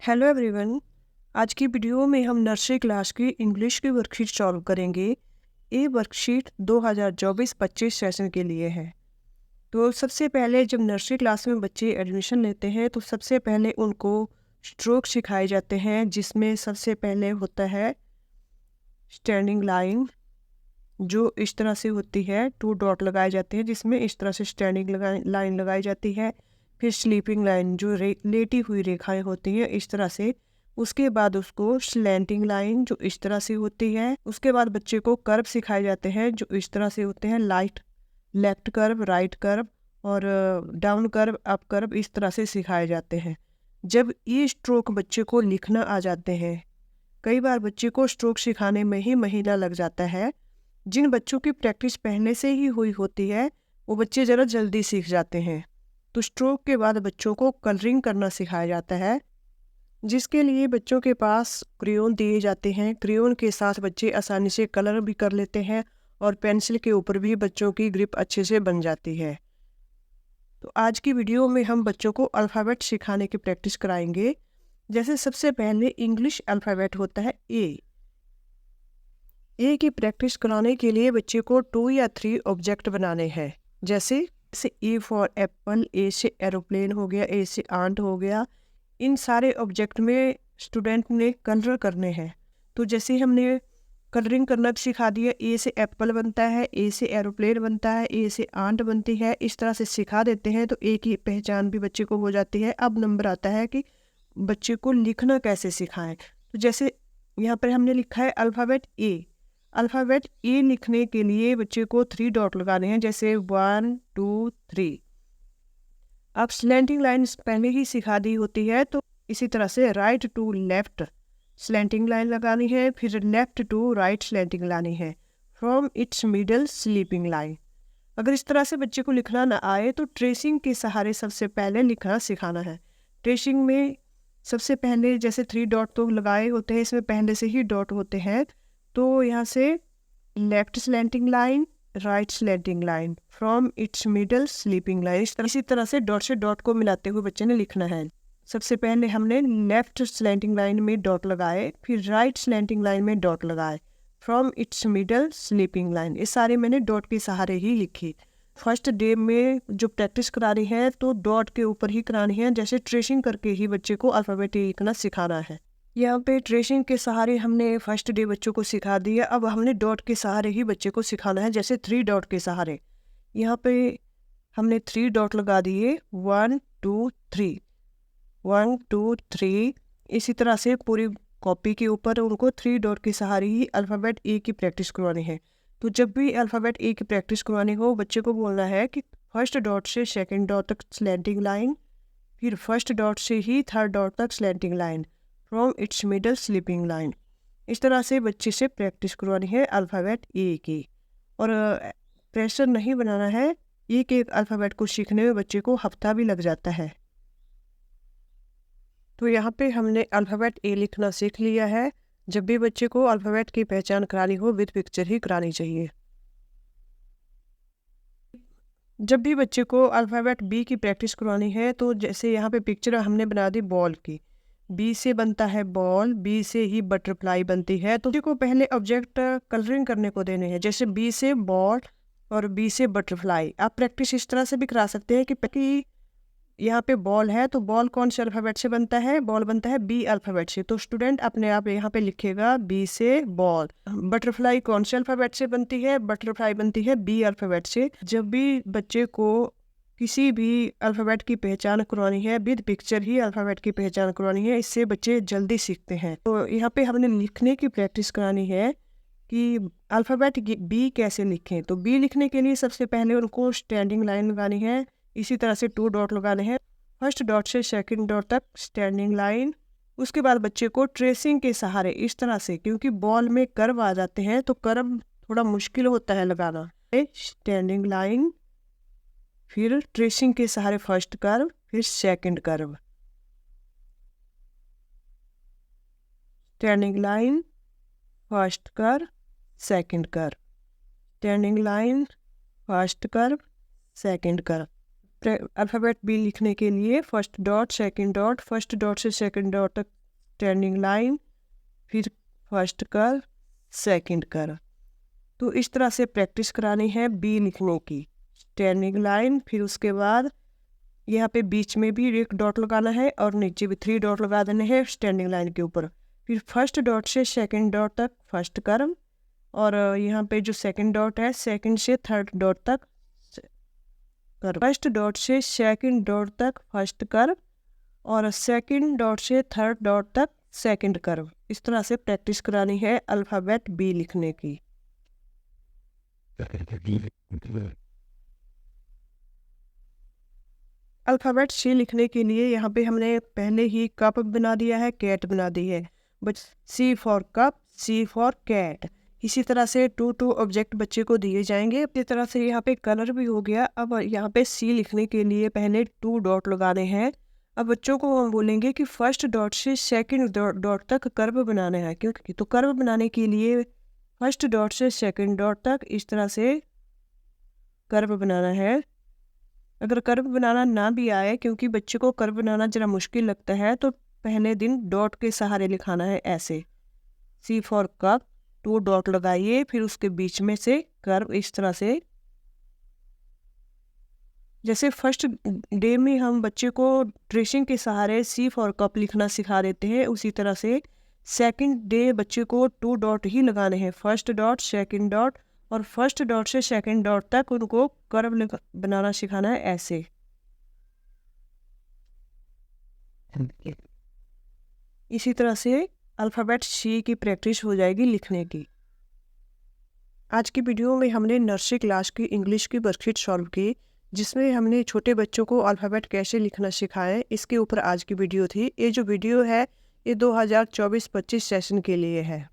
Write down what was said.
Hello everyone. आज की video में हम नर्सरी क्लास की इंग्लिश की वर्कशीट सॉल्व करेंगे। ये वर्कशीट 2024-25 सेशन के लिए है। तो सबसे पहले जब नर्सरी क्लास में बच्चे एडमिशन लेते हैं तो सबसे पहले उनको स्ट्रोक सिखाए जाते हैं, जिसमें सबसे पहले होता है स्टैंडिंग लाइन, जो इस तरह से होती है। 2 डॉट लगाए जाते हैं जिसमें इस तरह से स्टैंडिंग लाइन लगाई जाती है। फिर स्लीपिंग लाइन, जो लेटी हुई रेखाएं होती हैं इस तरह से। उसके बाद उसको स्लैंटिंग लाइन, जो इस तरह से होती है। उसके बाद बच्चे को कर्व सिखाए जाते हैं, जो इस तरह से होते हैं। लेफ्ट कर्व, राइट कर्व और डाउन कर्व, अप कर्व, इस तरह से सिखाए जाते हैं। जब ये स्ट्रोक बच्चे को लिखना आ जाते हैं, कई बार बच्चे को स्ट्रोक सिखाने में ही महीना लग जाता है। जिन बच्चों की प्रैक्टिस पहले से ही हुई होती है वो बच्चे ज़रा जल्दी सीख जाते हैं। तो स्ट्रोक के बाद बच्चों को कलरिंग करना सिखाया जाता है, जिसके लिए बच्चों के पास क्रेयॉन दिए जाते हैं। क्रेयॉन के साथ बच्चे आसानी से कलर भी कर लेते हैं और पेंसिल के ऊपर भी बच्चों की ग्रिप अच्छे से बन जाती है। तो आज की वीडियो में हम बच्चों को अल्फ़ाबेट सिखाने की प्रैक्टिस कराएंगे। जैसे सबसे पहले इंग्लिश अल्फ़ाबेट होता है ए की प्रैक्टिस कराने के लिए बच्चे को 2 या 3 ऑब्जेक्ट बनाने हैं। जैसे ए फॉर एप्पल, ए से एरोप्लेन हो गया, ए से आंट हो गया। इन सारे ऑब्जेक्ट में स्टूडेंट ने कलर करने हैं। तो जैसे हमने कलरिंग करना सिखा दिया, ए से एप्पल बनता है, ए से एरोप्लेन बनता है, ए से आंट बनती है, इस तरह से सिखा देते हैं तो ए की पहचान भी बच्चे को हो जाती है। अब नंबर आता है कि बच्चे को लिखना कैसे सिखाएं। तो जैसे यहाँ पर हमने लिखा है अल्फ़ाबेट ए। अल्फ़ाबेट ए लिखने के लिए बच्चे को 3 डॉट लगाने हैं, जैसे 1 2 3। अब स्लैंटिंग लाइन पहले ही सिखा दी होती है, तो इसी तरह से right to left slanting line लगानी है, फिर लेफ्ट टू राइट स्लैंटिंग लानी है, from its middle sleeping line. अगर इस तरह से बच्चे को लिखना ना आए तो ट्रेसिंग के सहारे सबसे पहले लिखना सिखाना है। ट्रेसिंग में सबसे पहले जैसे 3 डॉट तो लगाए होते हैं, इसमें पहले से ही डॉट होते हैं। तो यहाँ से left slanting line, right slanting line, from its middle sleeping line, इसी तरह से डॉट से डॉट को मिलाते हुए बच्चे ने लिखना है। सबसे पहले हमने लेफ्ट स्लैंटिंग लाइन में डॉट लगाए, फिर राइट स्लैंटिंग लाइन में डॉट लगाए, from its middle sleeping line. ये सारे मैंने डॉट के सहारे ही लिखी। फर्स्ट डे में जो प्रैक्टिस करानी है तो डॉट के ऊपर ही करानी है, जैसे ट्रेसिंग करके ही बच्चे को अल्फ़ाबेट लिखना सिखाना है। यहाँ पे ट्रेसिंग के सहारे हमने फर्स्ट डे बच्चों को सिखा दिया। अब हमने डॉट के सहारे ही बच्चे को सिखाना है, जैसे 3 डॉट के सहारे। यहाँ पे हमने 3 डॉट लगा दिए, 1 2 3, 1 2 3। इसी तरह से पूरी कॉपी के ऊपर उनको 3 डॉट के सहारे ही अल्फ़ाबेट ए की प्रैक्टिस करवानी है। तो जब भी अल्फ़ाबेट ए की प्रैक्टिस करवानी हो, बच्चे को बोलना है कि फर्स्ट डॉट से सेकेंड डॉट तक स्लैंटिंग लाइन, फिर फर्स्ट डॉट से ही थर्ड डॉट तक slanting line, from its middle sleeping line. इस तरह से बच्चे से प्रैक्टिस करवानी है अल्फ़ाबेट ए की। और प्रेशर नहीं बनाना है, एक एक अल्फ़ाबेट को सीखने में बच्चे को हफ्ता भी लग जाता है। तो यहाँ पे हमने अल्फ़ाबेट ए लिखना सीख लिया है। जब भी बच्चे को अल्फ़ाबेट की पहचान करानी हो विद पिक्चर ही करानी चाहिए। जब भी बच्चे को अल्फ़ाबेट बी की प्रैक्टिस करवानी है तो जैसे यहाँ पे पिक्चर हमने बना दी बॉल की। बी से बनता है बॉल, बी से ही बटरफ्लाई बनती है। तो बच्चे को पहले ऑब्जेक्ट कलरिंग करने को देने हैं, जैसे बी से बॉल और बी से बटरफ्लाई। आप प्रैक्टिस इस तरह से भी करा सकते हैं कि यहाँ पे बॉल है तो बॉल कौन से अल्फ़ाबेट से बनता है? बॉल बनता है बी अल्फ़ाबेट से। तो स्टूडेंट अपने आप यहाँ पे लिखेगा बी से बॉल। बटरफ्लाई कौन से अल्फ़ाबेट से बनती है? बटरफ्लाई बनती है बी अल्फ़ाबेट से। जब भी बच्चे को किसी भी अल्फ़ाबेट की पहचान करवानी है, विद पिक्चर ही अल्फ़ाबेट की पहचान करवानी है, इससे बच्चे जल्दी सीखते हैं। तो यहाँ पे हमने लिखने की प्रैक्टिस करानी है कि अल्फ़ाबेट बी कैसे लिखें। तो बी लिखने के लिए सबसे पहले उनको स्टैंडिंग लाइन लगानी है, इसी तरह से 2 डॉट लगाने हैं, फर्स्ट डॉट से सेकंड डॉट तक स्टैंडिंग लाइन। उसके बाद बच्चे को ट्रेसिंग के सहारे इस तरह से, क्योंकि बॉल में कर्व आ जाते हैं तो कर्व थोड़ा मुश्किल होता है लगाना। स्टैंडिंग लाइन, फिर ट्रेसिंग के सहारे फर्स्ट कर्व, फिर second curve, standing line, first curve, second curve, standing line, first curve, second curve. Alphabet b लिखने के लिए first dot, second dot, first dot से सेकंड डॉट तक स्टैंडिंग लाइन, फिर फर्स्ट कर्व, सेकंड कर्व। तो इस तरह से प्रैक्टिस करानी है बी लिखने की। स्टैंडिंग लाइन, फिर उसके बाद यहाँ पे बीच में भी एक डॉट लगाना है और नीचे भी 3 डॉट लगा देने हैं स्टैंडिंग लाइन के ऊपर। फिर फर्स्ट डॉट से सेकंड डॉट तक फर्स्ट कर्व, और यहाँ पे जो सेकंड डॉट है सेकंड से थर्ड डॉट तक कर्व, फर्स्ट डॉट से सेकंड डॉट तक फर्स्ट कर्व, और सेकंड डॉट से थर्ड डॉट तक सेकंड कर्व। इस तरह से प्रैक्टिस करानी है अल्फ़ाबेट बी लिखने की। अल्फ़ाबेट सी लिखने के लिए यहाँ पे हमने पहले ही कप बना दिया है, कैट बना दी है, but c for cup, c for cat. इसी तरह से 2 ऑब्जेक्ट बच्चे को दिए जाएंगे। इसी तरह से यहाँ पे कलर भी हो गया। अब यहाँ पे सी लिखने के लिए पहले 2 डॉट लगाने हैं। अब बच्चों को हम बोलेंगे कि फर्स्ट डॉट से सेकंड डॉट तक कर्व बनाना है, क्योंकि तो कर्व बनाने के लिए फर्स्ट डॉट से सेकंड डॉट तक इस तरह से कर्व बनाना है। अगर कर्व बनाना ना भी आए, क्योंकि बच्चे को कर्व बनाना ज़रा मुश्किल लगता है, तो पहले दिन डॉट के सहारे लिखाना है ऐसे। सी फॉर कप, 2 डॉट लगाइए, फिर उसके बीच में से कर्व इस तरह से। जैसे फर्स्ट डे में हम बच्चे को ट्रेसिंग के सहारे सी फॉर कप लिखना सिखा देते हैं, उसी तरह से सेकंड डे बच्चे को 2 डॉट ही लगाने हैं, फर्स्ट डॉट, सेकंड डॉट, और फर्स्ट डॉट से सेकंड डॉट तक उनको कर्व बनाना सिखाना है ऐसे। इसी तरह से अल्फ़ाबेट सी की प्रैक्टिस हो जाएगी लिखने की। आज की वीडियो में हमने नर्सरी क्लास की इंग्लिश की वर्कशीट सॉल्व की, जिसमें हमने छोटे बच्चों को अल्फ़ाबेट कैसे लिखना सिखाएं, इसके ऊपर आज की वीडियो थी। ये जो वीडियो है ये 2024-25 सेशन के लिए है।